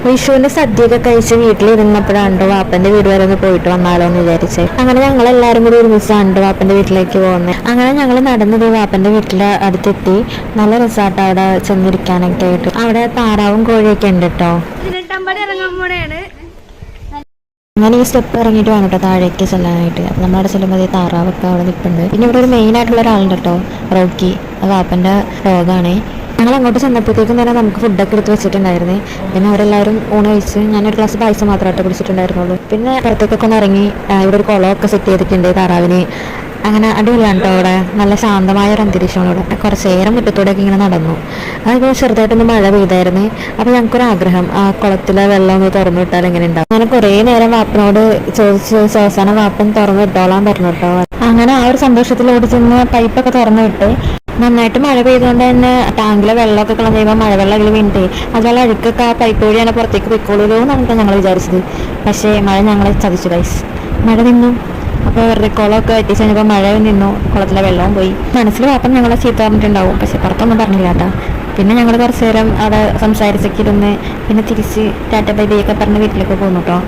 വിഷുവിന്റെ സദ്യയൊക്കെ കഴിച്ച് വീട്ടിലിരുന്നപ്പോഴാണ് വാപ്പന്റെ വീട് വരെ ഒന്ന് പോയിട്ട് വന്നാലോ എന്ന് വിചാരിച്ചേ. അങ്ങനെ ഞങ്ങൾ എല്ലാവരും കൂടി ഒരുമിച്ചാണ് വാപ്പന്റെ വീട്ടിലേക്ക് പോകുന്നത്. അങ്ങനെ ഞങ്ങൾ നടന്നത് വാപ്പന്റെ വീട്ടിലെ അടുത്തെത്തി. നല്ല റിസോർട്ട് അവിടെ ചെന്നിരിക്കാനൊക്കെ ആയിട്ട്. അവിടെ താറാവും കോഴിയൊക്കെ ഉണ്ട് കേട്ടോ. അങ്ങനെ ഈ സ്റ്റെപ്പ് ഇറങ്ങിയിട്ട് വേണം കേട്ടോ താഴേക്ക് ചെല്ലാനായിട്ട്. അപ്പം നമ്മളവിടെ ചെല്ലുമ്പോൾ താറാവൊക്കെ അവിടെ നിൽപ്പുണ്ട്. പിന്നെ ഇവിടെ ഒരു മെയിൻ ആയിട്ടുള്ള ഒരാളുണ്ട് കേട്ടോ, റോക്കി. അത് വാപ്പന്റെ രോഗാണേ. ഞങ്ങൾ അങ്ങോട്ട് ചെന്നപ്പോഴത്തേക്കും തന്നെ നമുക്ക് ഫുഡൊക്കെ എടുത്ത് വെച്ചിട്ടുണ്ടായിരുന്നേ. പിന്നെ അവരെല്ലാവരും ഊണ് കഴിച്ച് ഞാനൊരു ഗ്ലാസ് പായസം മാത്രമായിട്ട് കുടിച്ചിട്ടുണ്ടായിരുന്നുള്ളൂ. പിന്നെ പുറത്തേക്കൊക്കെ ഒന്ന് ഇറങ്ങി ഇവിടെ ഒരു കുളമൊക്കെ സെറ്റ് ചെയ്തിട്ടുണ്ട് താറാവിന്. അങ്ങനെ അടിപൊളിയാണ് കേട്ടോ. അവിടെ നല്ല ശാന്തമായ ഒരു അന്തരീക്ഷമാണ്. ഇവിടെ കുറച്ച് നേരം മുറ്റത്തോടെയൊക്കെ ഇങ്ങനെ നടന്നു. അതിപ്പോൾ ചെറുതായിട്ടൊന്ന് മഴ പെയ്തായിരുന്നു. അപ്പോൾ ഞങ്ങൾക്കൊരാഗ്രഹം ആ കുളത്തിലെ വെള്ളം ഒന്ന് തുറന്നു വിട്ടാൽ എങ്ങനെ ഉണ്ടാവും. അങ്ങനെ കുറേ നേരം വാപ്പനോട് ചോദിച്ച് അവസാനം വാപ്പൻ തുറന്നു വിട്ടോളാൻ പറഞ്ഞു കേട്ടോ. അങ്ങനെ ആ ഒരു സന്തോഷത്തിലോട് ചെന്ന് പൈപ്പൊക്കെ തുറന്നു വിട്ട്. നന്നായിട്ട് മഴ പെയ്തുകൊണ്ട് തന്നെ ടാങ്കിലെ വെള്ളമൊക്കെ കളഞ്ഞ് കഴിയുമ്പോൾ മഴവെള്ളം അതിൽ വീണിട്ടേ അതുപോലെ അഴുക്കൊക്കെ ആ പൈപ്പ് വഴിയാണ് പുറത്തേക്ക് പൊയ്ക്കോളൂല്ലോ എന്നാണ് ഞങ്ങൾ വിചാരിച്ചത്. പക്ഷേ മഴ ഞങ്ങളെ ചതിച്ചു ഗൈസ്. മഴ നിന്നു. അപ്പോൾ വെറുതെ കുളമൊക്കെ വറ്റിച്ച് കഴിഞ്ഞപ്പോൾ മഴ നിന്നു, കുളത്തിലെ വെള്ളവും പോയി. മനസ്സിൽ വാപ്പം ഞങ്ങളെ ചീത്ത പറഞ്ഞിട്ടുണ്ടാവും, പക്ഷെ പുറത്തൊന്നും പറഞ്ഞില്ല കേട്ടോ. പിന്നെ ഞങ്ങൾ കുറച്ച് നേരം അവിടെ സംസാരിച്ചൊക്കെ ഇരുന്ന് പിന്നെ തിരിച്ച് ടാറ്റ ബൈ ബൈ ഒക്കെ പറഞ്ഞ് വീട്ടിലേക്ക് പോന്നു കേട്ടോ.